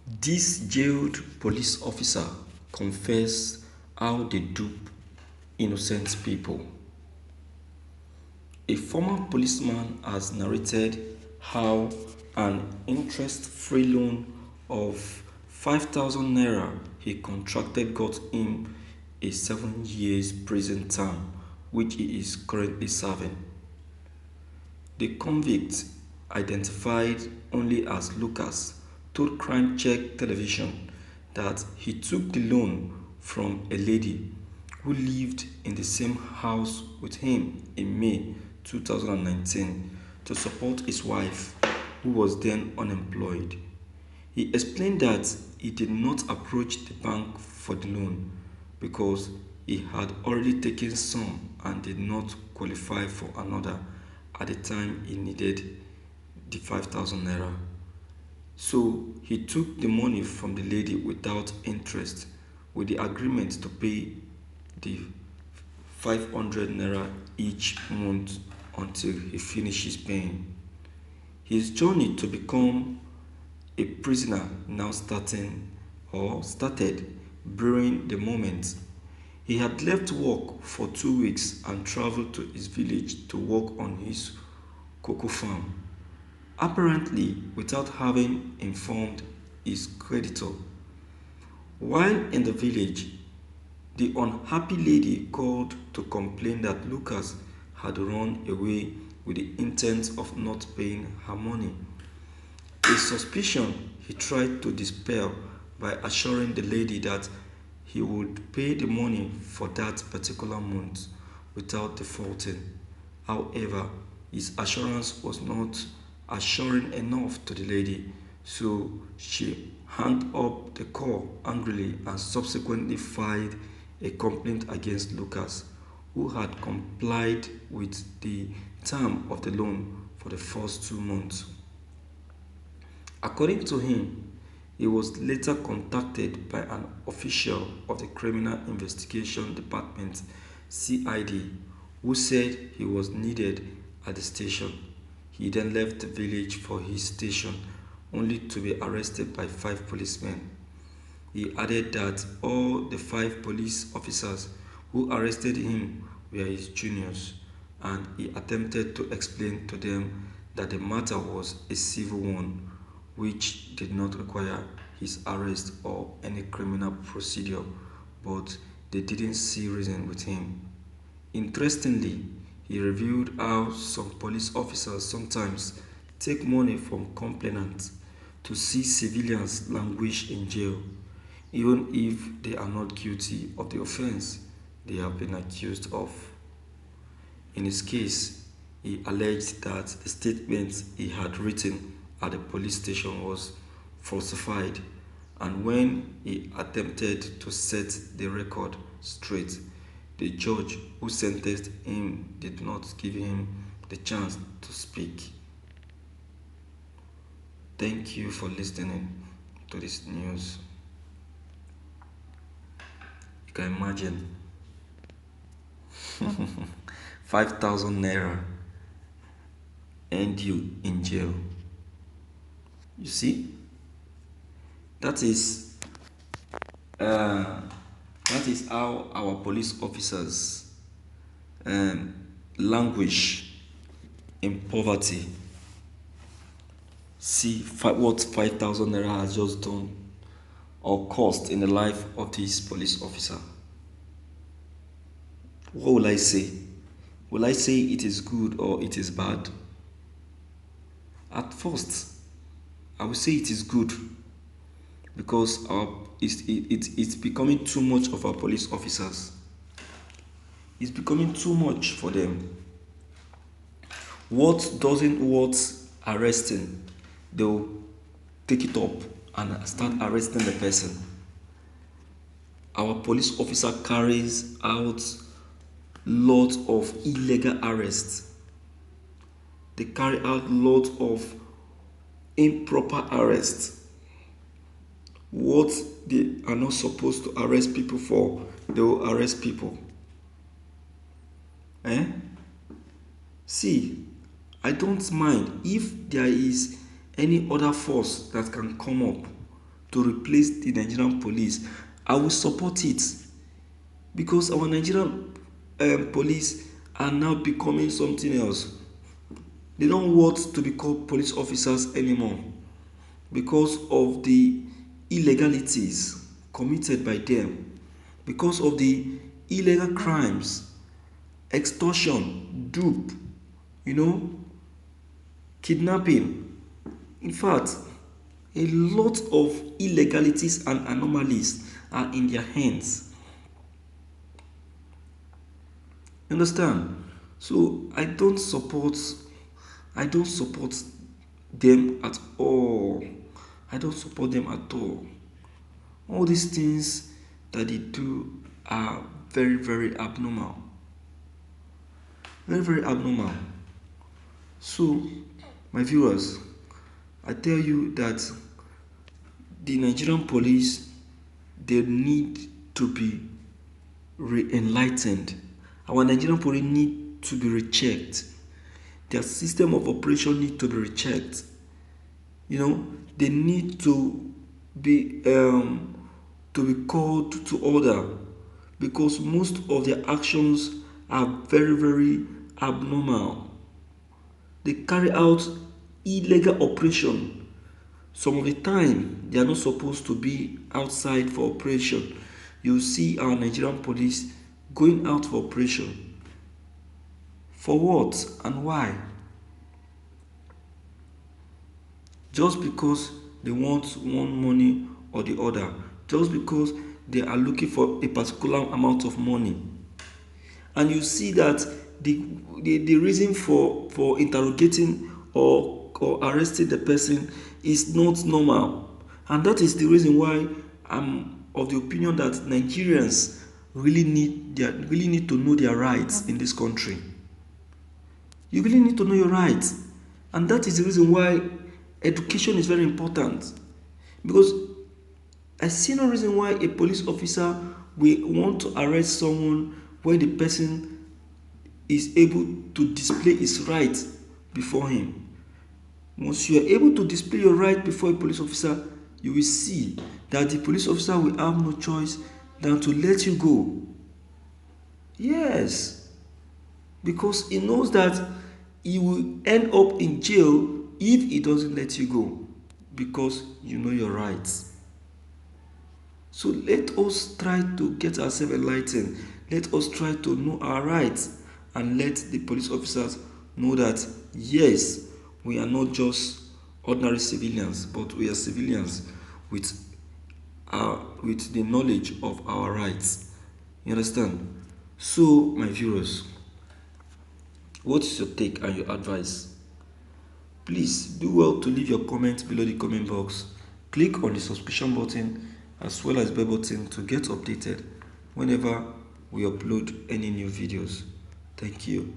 This jailed police officer confessed how they dupe innocent people. A former policeman has narrated how an interest-free loan of 5,000 naira he contracted got him a 7 years prison term which he is currently serving. The convict, identified only as Lucas, told Crime Check Television that he took the loan from a lady who lived in the same house with him in May 2019 to support his wife, who was then unemployed. He explained that he did not approach the bank for the loan because he had already taken some and did not qualify for another at the time he needed the 5,000 naira. So he took the money from the lady without interest with the agreement to pay the 500 naira each month until he finishes paying. His journey to become a prisoner now started brewing the moment. He had left work for 2 weeks and traveled to his village to work on his cocoa farm, apparently without having informed his creditor. While in the village, the unhappy lady called to complain that Lucas had run away with the intent of not paying her money, a suspicion he tried to dispel by assuring the lady that he would pay the money for that particular month without defaulting. However, his assurance was not assuring enough to the lady, so she hung up the call angrily and subsequently filed a complaint against Lucas, who had complied with the term of the loan for the first 2 months. According to him, he was later contacted by an official of the Criminal Investigation Department (CID) who said he was needed at the station. He then left the village for his station only to be arrested by five policemen. He added that all the five police officers who arrested him were his juniors, and he attempted to explain to them that the matter was a civil one which did not require his arrest or any criminal procedure, but they didn't see reason with him. Interestingly, he revealed how some police officers sometimes take money from complainants to see civilians languish in jail, even if they are not guilty of the offense they have been accused of. In his case, he alleged that the statement he had written at the police station was falsified, and when he attempted to set the record straight, the judge who sentenced him did not give him the chance to speak. Thank you for listening to this news. You can imagine 5,000 naira and you in jail. You see, that is uh, that is how our police officers um, languish in poverty. See what 5,000 naira has just done or cost in the life of this police officer. What will I say? Will I say it is good or it is bad? At first, I will say it is good because it's becoming too much of our police officers. It's becoming too much for them. What doesn't worth arresting, they'll take it up and start arresting the person. Our police officer carries out lots of illegal arrests. They carry out lots of improper arrests. What they are not supposed to arrest people for, they will arrest people. Eh? See, I don't mind if there is any other force that can come up to replace the Nigerian police, I will support it, because our Nigerian police are now becoming something else. They don't want to be called police officers anymore because of the illegalities committed by them, because of the illegal crimes, extortion, dupe, you know, kidnapping. In fact, a lot of illegalities and anomalies are in their hands. You understand? So I don't support them at all. I don't support them at all. All these things that they do are very, very abnormal. Very, very abnormal. So, my viewers, I tell you that the Nigerian police, they need to be re-enlightened. Our Nigerian police need to be rechecked. Their system of operation need to be rechecked. They need be to be called to order, because most of their actions are very, very abnormal. They carry out illegal operation. Some of the time they are not supposed to be outside for operation. You see our Nigerian police going out for operation. For what and why? Just because they want one money or the other. Just because they are looking for a particular amount of money. And you see that the reason for interrogating or arresting the person is not normal. And that is the reason why I'm of the opinion that Nigerians really need to know their rights in this country. You really need to know your rights. And that is the reason why education is very important. Because I see no reason why a police officer will want to arrest someone when the person is able to display his right before him. Once you are able to display your right before a police officer, you will see that the police officer will have no choice than to let you go. Yes, because he knows that he will end up in jail if he doesn't let you go, because you know your rights. So let us try to get ourselves enlightened. Let us try to know our rights, and let the police officers know that yes, we are not just ordinary civilians, but we are civilians with the knowledge of our rights. You understand? So, my viewers, what is your take and your advice? Please do well to leave your comments below the comment box. Click on the subscription button as well as bell button to get updated whenever we upload any new videos. Thank you.